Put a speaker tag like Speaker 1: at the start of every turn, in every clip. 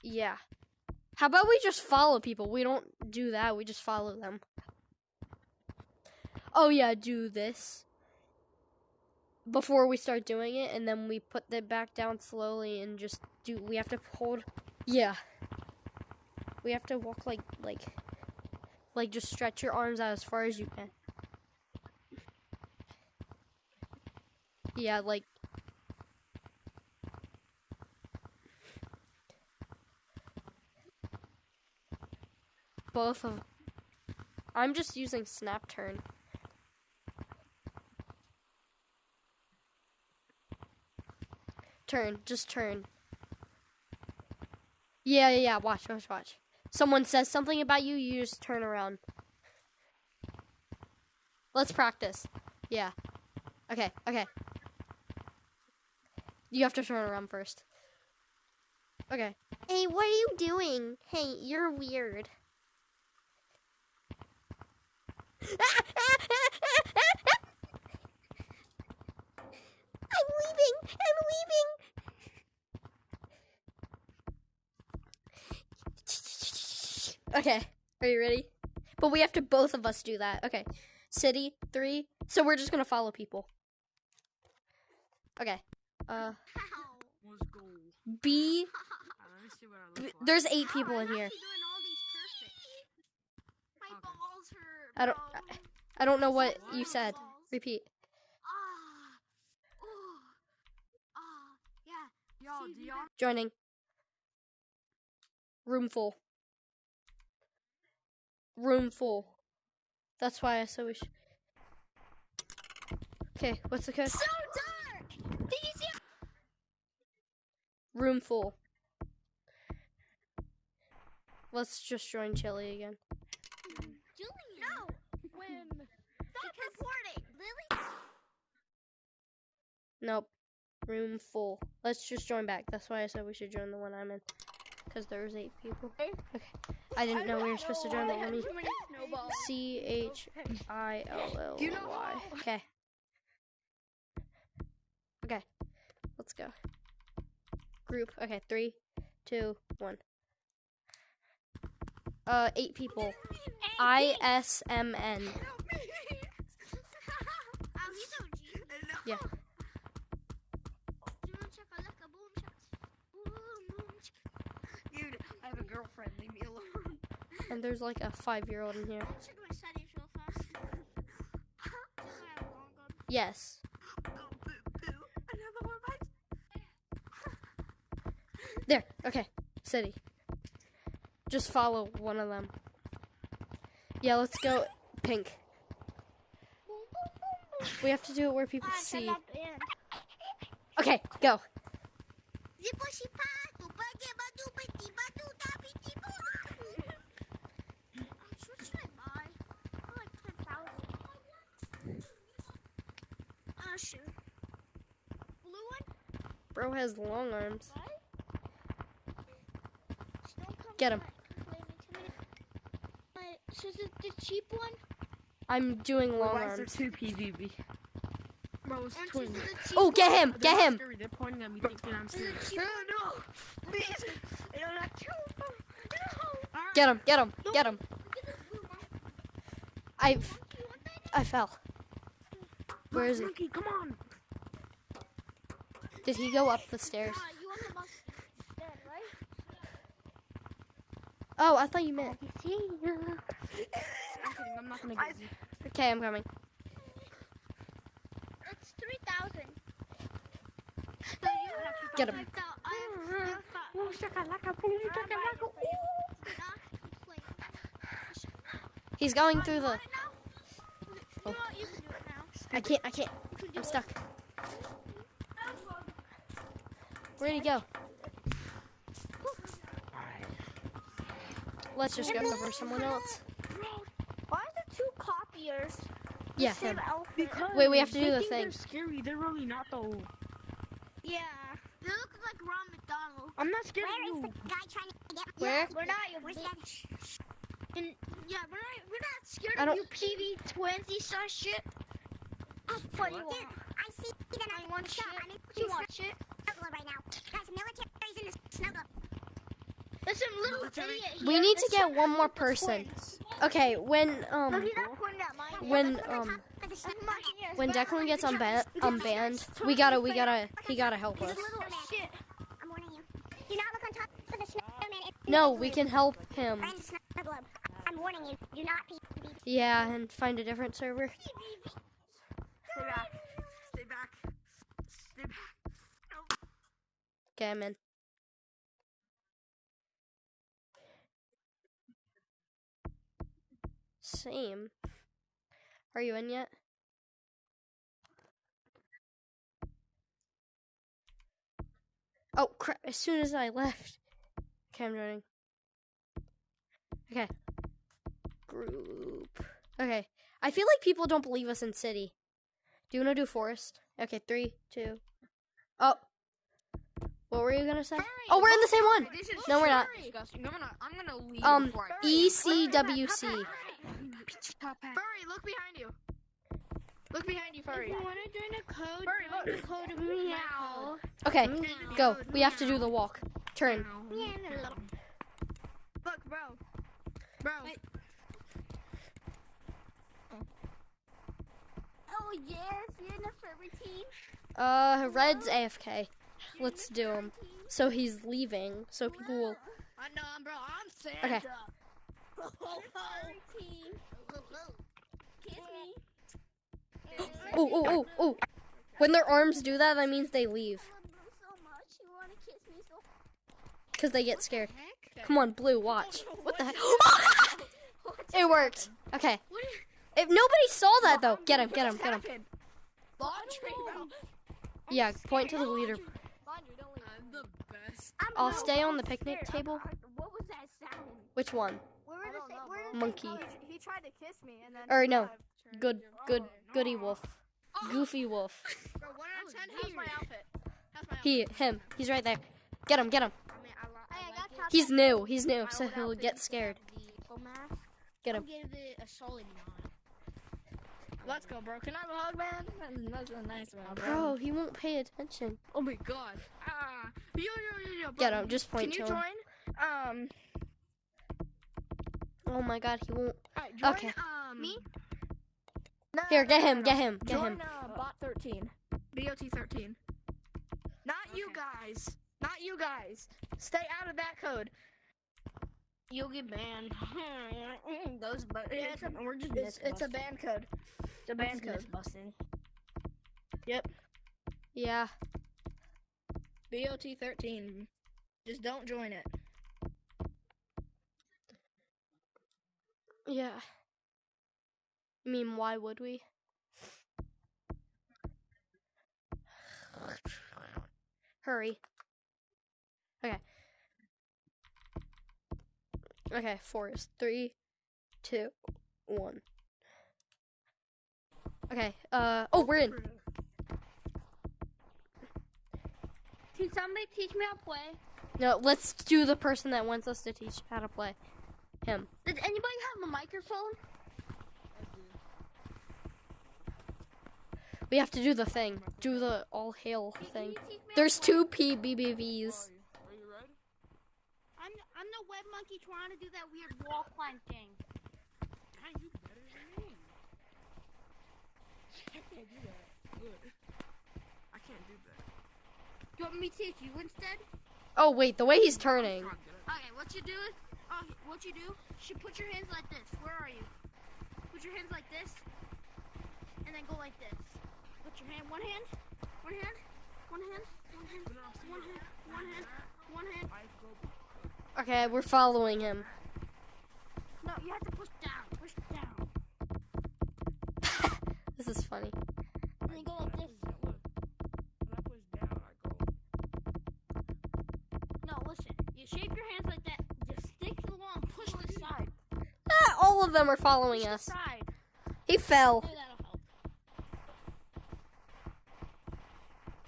Speaker 1: Yeah. How about we just follow people? We don't do that. We just follow them. Oh, yeah, do this before we start doing it, and then we put it back down slowly and just do. We have to hold. Yeah. We have to walk like just stretch your arms out as far as you can. Yeah, like. Both of. I'm just using snap turn. Turn, just turn. Yeah. Watch. Someone says something about you, you just turn around. Let's practice. Yeah. Okay. You have to turn around first. Okay. Hey, what are you doing? Hey, you're weird. I'm leaving. Okay, are you ready? But we have to both of us do that. Okay. City, 3. So we're just gonna follow people. Okay. B. There's 8 people in here. I don't know what you said. Repeat. Joining. Room full. That's why I said we should. Okay, what's the code?
Speaker 2: So dark! Did you see?
Speaker 1: Room full. Let's just join Chili again.
Speaker 2: Julie, no! When? Stop reporting! Lily?
Speaker 1: Nope. Room full. Let's just join back. That's why I said we should join the one I'm in. Because there's 8 people. Okay. I didn't know we were supposed to join the one. CHILLY. Okay. Okay. Let's go. Group. Okay, 3, 2, 1. 8 people. ISMN. Yeah.
Speaker 2: Dude, I have a girlfriend. Leave me alone.
Speaker 1: And there's like a 5-year-old in here. Yes. There. Okay. City. Just follow one of them. Yeah, let's go pink. We have to do it where people see. Okay, go. Bro has long arms. Get him.
Speaker 2: So is it the cheap one?
Speaker 1: I'm doing long
Speaker 3: Why is there
Speaker 1: arms.
Speaker 3: 2 PvP? Bro, it's twins.
Speaker 1: Oh, get him! Get him!
Speaker 3: Scary. They're pointing at me thinking I'm scared.
Speaker 2: No! Please! I don't like you! No!
Speaker 1: Get him! Get him! Get him! I fell. Where is he?
Speaker 3: Monkey, come on!
Speaker 1: Did he go up the stairs?
Speaker 2: You want the monkey instead, right?
Speaker 1: Oh, I thought you meant.
Speaker 3: I'm kidding, I'm not gonna get you.
Speaker 1: Okay, I'm coming.
Speaker 2: It's 3,000.
Speaker 1: Get him. He's going through the. Oh. I can't. I'm stuck. Where'd he go? Let's just go over someone else.
Speaker 2: Why are there 2 copiers?
Speaker 1: Yeah, him.
Speaker 3: Because
Speaker 1: Wait, we have to do
Speaker 3: they
Speaker 1: the
Speaker 3: think
Speaker 1: thing.
Speaker 3: They're scary. They're really not though.
Speaker 2: Yeah. They look like Ron McDonald.
Speaker 3: I'm not scared of you.
Speaker 2: Guy trying to get
Speaker 1: Where?
Speaker 2: We're not. We're not scared
Speaker 1: I
Speaker 2: of
Speaker 1: don't-
Speaker 2: you PV twinsy star shit. What do you want? I see that I want shit. You want shit? Right now. Guys, military's in the snuggle. some little idiot here.
Speaker 1: We need to
Speaker 2: that's
Speaker 1: get one more
Speaker 2: trying to
Speaker 1: person.
Speaker 2: twins.
Speaker 1: Okay, when
Speaker 2: Look, he's not pointing at mine.
Speaker 1: when Declan gets unbanned, he gotta help us.
Speaker 2: Shit. I'm warning you. Do not look on top of the snowman.
Speaker 1: No, we can help him.
Speaker 2: And snow globe. I'm warning you. Do not pee.
Speaker 1: Yeah, and find a different server.
Speaker 3: Stay back. Stay back. Stay back. No.
Speaker 1: Okay, I'm in. Same. Are you in yet? Oh crap, as soon as I left. Okay, I'm joining. Okay. Group. Okay. I feel like people don't believe us in city. Do you want to do forest? Okay, 3, 2. Oh. What were you gonna say? Oh, we're in the same one. No, we're not.
Speaker 3: I'm gonna leave.
Speaker 1: ECWC.
Speaker 3: Furry, look behind you. Look behind you, Furry.
Speaker 2: If you want to join a code,
Speaker 3: Furry, look.
Speaker 2: join the code meow.
Speaker 1: Okay, go. We have to do the walk. Turn.
Speaker 3: Look, bro. Bro.
Speaker 2: Wait. Oh yes, you're in the furry team.
Speaker 1: Red's AFK. Let's do him. So he's leaving, so people will...
Speaker 3: I know, bro. I'm Santa.
Speaker 1: Okay.
Speaker 2: Furry team. Kiss me.
Speaker 1: Oh. When their arms do that, that means they leave.
Speaker 2: I love Blue so much. You want to kiss me so?
Speaker 1: Because they get scared.
Speaker 3: Heck?
Speaker 1: Come on, Blue, watch. What the heck? It worked. Okay. If nobody saw that, though. Get him.
Speaker 3: Laundry, bro.
Speaker 1: Yeah, point to the leader.
Speaker 3: Laundry, don't leave. I'm the best.
Speaker 1: I'll stay on the picnic table.
Speaker 2: What was that sound?
Speaker 1: Which one?
Speaker 2: Where were the where
Speaker 1: Monkey.
Speaker 3: He tried to kiss me and then.
Speaker 1: Or no. Goody wolf. Goofy wolf.
Speaker 3: Bro, 1 out of 10. How's my outfit?
Speaker 1: Him. He's right there. Get him.
Speaker 2: Hey, I got top.
Speaker 1: He's new, so he'll get scared. Get him.
Speaker 2: Give it a solid 9.
Speaker 3: Let's go, bro. Can I have a hug, man? That's a nice one,
Speaker 1: Bro, he won't pay attention.
Speaker 3: Oh my god. Yo. Bro.
Speaker 1: Get him. Just point
Speaker 3: Can
Speaker 1: to
Speaker 3: you
Speaker 1: him.
Speaker 3: join?
Speaker 1: Oh my god, he won't.
Speaker 3: Alright, join,
Speaker 1: Okay.
Speaker 2: Me?
Speaker 3: No,
Speaker 1: Here, get
Speaker 3: no,
Speaker 1: him.
Speaker 3: no.
Speaker 1: Get him.
Speaker 3: Join, bot 13. BOT 13. Not you guys. Not you guys. Stay out of that code.
Speaker 2: You'll get banned. Those we're just
Speaker 3: It's a ban code. It's a ban code.
Speaker 2: busting.
Speaker 3: Yep.
Speaker 1: Yeah.
Speaker 3: BOT 13. Just don't join it.
Speaker 1: Yeah. I mean, why would we? Hurry. Okay, forest. 3, 2, 1. Okay, oh, we're in.
Speaker 2: Can somebody teach me how to play?
Speaker 1: No, let's do the person that wants us to teach how to play. Him.
Speaker 2: Does anybody have a microphone?
Speaker 1: We have to do the thing. Do the all hail thing.
Speaker 2: Can you teach me
Speaker 1: There's
Speaker 2: how to
Speaker 1: 2 PBBVs.
Speaker 3: Are you ready?
Speaker 2: I'm the web monkey trying to do that weird wall climb thing.
Speaker 3: Dang, you better than me. I can't do that. Good. I can't do that.
Speaker 2: Do you want me to teach you instead?
Speaker 1: Oh wait, the way he's turning.
Speaker 2: Okay, what you do is, you should put your hands like this. Where are you? Put your hands like this, and then go like this. Put your hand, one hand, one hand, one hand, one hand, one hand, one hand, one hand.
Speaker 1: Okay, we're following him.
Speaker 2: No, you have to push down,
Speaker 1: This is funny.
Speaker 2: and then go like this.
Speaker 3: When I push down, I go.
Speaker 2: No, listen, you shape your hands like that. Just stick to the wall and push to the side.
Speaker 1: Ah, all of them are following us.
Speaker 2: Side.
Speaker 1: He fell.
Speaker 2: Maybe that'll help.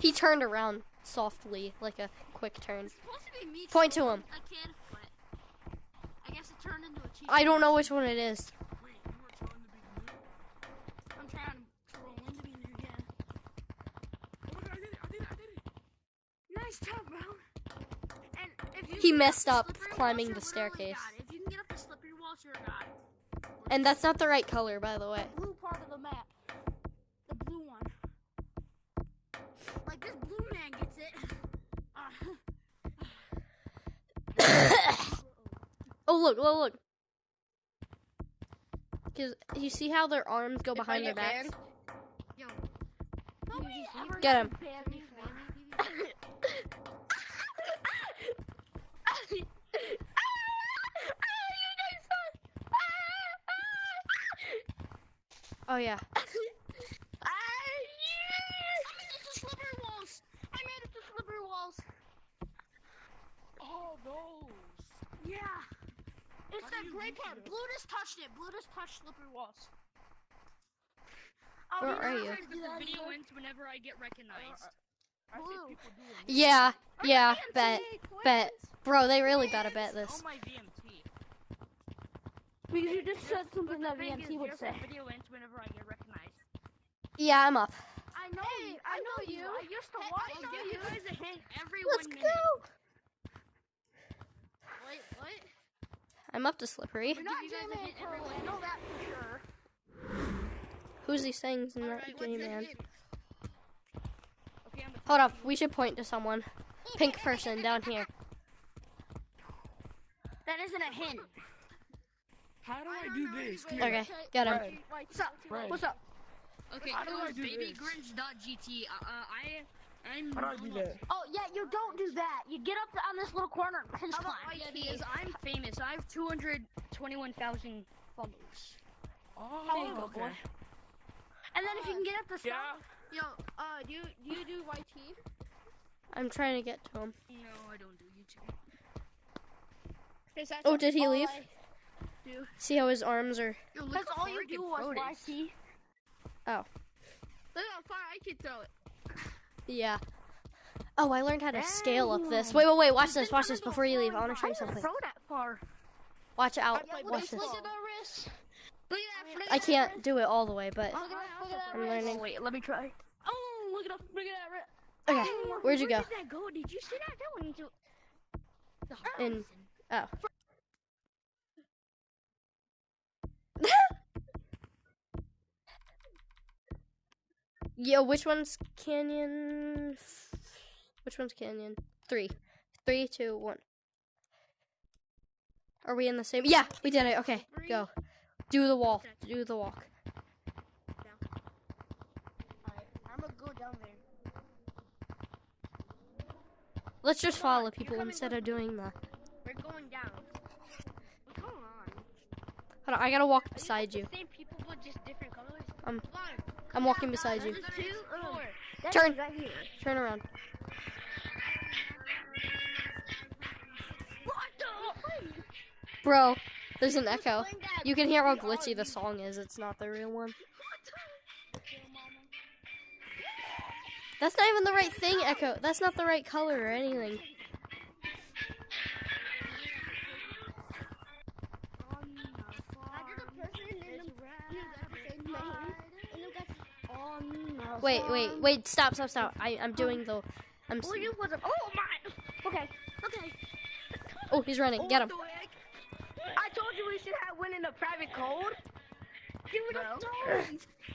Speaker 1: He turned around softly, like a quick turn.
Speaker 2: It's supposed to be me.
Speaker 1: Point to him.
Speaker 2: A kid, but I guess it turned into a cheat.
Speaker 1: I don't know which one it is.
Speaker 3: Wait, you were trying to be new?
Speaker 2: I'm trying to troll into being new, yeah.
Speaker 3: Oh my god, I did it.
Speaker 2: Nice job, bro. And if you
Speaker 1: He
Speaker 2: get
Speaker 1: messed
Speaker 2: the
Speaker 1: up.
Speaker 2: slippery
Speaker 1: climbing
Speaker 2: walls,
Speaker 1: the
Speaker 2: you're literally
Speaker 1: staircase.
Speaker 2: God. If you can get up the slippery walls, you're a god.
Speaker 1: And that's not the right color, by the way.
Speaker 2: The blue part of the map. The blue one. Like this blue man gets it.
Speaker 1: Oh, look. Because you see how their arms go behind their backs?
Speaker 2: Yo. Nobody ever
Speaker 1: Get him.
Speaker 2: banned me for
Speaker 1: Oh, yeah.
Speaker 2: I made it to slippery walls. I made it to slippery walls.
Speaker 3: Oh, those.
Speaker 2: Yeah. It's
Speaker 3: How
Speaker 2: that
Speaker 3: do you
Speaker 2: gray
Speaker 3: reach
Speaker 2: part.
Speaker 3: it?
Speaker 2: Blue just touched it. Blue just touched slippery walls.
Speaker 1: Where are you?
Speaker 4: But the video ends whenever I get recognized.
Speaker 3: I see
Speaker 2: Blue.
Speaker 3: people doing this.
Speaker 1: Yeah,
Speaker 2: Are
Speaker 1: bet.
Speaker 2: you BMT
Speaker 1: Bet.
Speaker 2: twins?
Speaker 1: Bro, they really better bet this.
Speaker 4: On my VMT.
Speaker 2: Because you just said something that
Speaker 4: The thing
Speaker 2: VMT
Speaker 4: is,
Speaker 2: would
Speaker 4: yes,
Speaker 2: say.
Speaker 4: the video ends whenever I get recognized.
Speaker 1: Yeah, I'm up.
Speaker 2: I know you. I know you. I used to watch
Speaker 4: I'll give
Speaker 2: you.
Speaker 4: you guys a hint every
Speaker 1: Let's
Speaker 4: 1 minute.
Speaker 1: go.
Speaker 2: Wait, what?
Speaker 1: I'm up to slippery.
Speaker 2: You're not
Speaker 4: give you guys a
Speaker 2: J-Man
Speaker 4: hint every
Speaker 2: Curly. I know that for sure.
Speaker 1: Who's these things in that
Speaker 4: Alright,
Speaker 1: game,
Speaker 4: what's your
Speaker 1: man?
Speaker 4: hint? Okay, I'm
Speaker 1: Hold up, we should point to someone. Pink person down here.
Speaker 2: That isn't a hint.
Speaker 3: How do I do this? Come
Speaker 1: Okay,
Speaker 3: here.
Speaker 1: get him.
Speaker 3: Red.
Speaker 2: What's up?
Speaker 3: Red.
Speaker 2: What's up?
Speaker 4: Okay,
Speaker 3: How do I do this?
Speaker 4: babygrinch.gt. I'm.
Speaker 3: How do I do that?
Speaker 2: Oh, yeah, you don't do that. You get up on this little corner and pinch
Speaker 4: How about
Speaker 2: climb.
Speaker 4: yeah, because I'm famous. I have 221,000 followers.
Speaker 3: Oh,
Speaker 2: There you go,
Speaker 3: okay.
Speaker 2: boy. And then if you can get up the
Speaker 3: Yeah.
Speaker 2: stuff. Yo, do you do YT?
Speaker 1: I'm trying to get to him.
Speaker 4: No, I don't do YouTube.
Speaker 1: Oh, did he leave?
Speaker 2: Do.
Speaker 1: See how his arms are...
Speaker 4: Yo, look
Speaker 2: That's
Speaker 4: how
Speaker 2: all you
Speaker 4: far I
Speaker 2: do
Speaker 4: can
Speaker 2: was
Speaker 4: throw this.
Speaker 2: YT.
Speaker 1: Oh,
Speaker 2: Look how far I can throw it.
Speaker 1: yeah. Oh, I learned how to scale up this. Wait, watch this before you leave. I want to show you
Speaker 2: I didn't
Speaker 1: something.
Speaker 2: throw that far.
Speaker 1: Watch out.
Speaker 3: I played
Speaker 1: Watch this.
Speaker 2: Look at the wrist. Look at that. Look at
Speaker 1: I
Speaker 2: that
Speaker 1: can't
Speaker 2: wrist.
Speaker 1: do it all the way, but
Speaker 2: Look at that
Speaker 1: I'm
Speaker 2: wrist.
Speaker 1: learning.
Speaker 4: Wait, let me try.
Speaker 2: Oh, look at that wrist.
Speaker 1: Okay, where'd you go?
Speaker 4: Where did that go? Did you see that? That went into the
Speaker 1: In...
Speaker 4: horizon.
Speaker 1: Oh. Yo, which one's canyon? Which one's canyon? 3. 3, 2, 1. Are we in the same? Yeah, we did it. Okay, go. Do the wall. Do the walk.
Speaker 2: Alright, I'm gonna go down there.
Speaker 1: Let's just follow people instead of doing the...
Speaker 2: We're going down. What's going on?
Speaker 1: Hold on, I gotta walk beside you.
Speaker 4: Same people, but just different colors.
Speaker 1: I'm walking beside you.
Speaker 2: 2, 4.
Speaker 1: Turn.
Speaker 2: Right here.
Speaker 1: Turn around.
Speaker 2: What the?
Speaker 1: Bro, there's an echo. You can hear how glitchy the song is. It's not the real one. That's not even the right thing, Echo. That's not the right color or anything. Wait, stop. I'm doing the... I'm...
Speaker 2: Oh my. Okay.
Speaker 1: Oh, he's running. Get him.
Speaker 2: I told you we should have win in a private code. Give it up.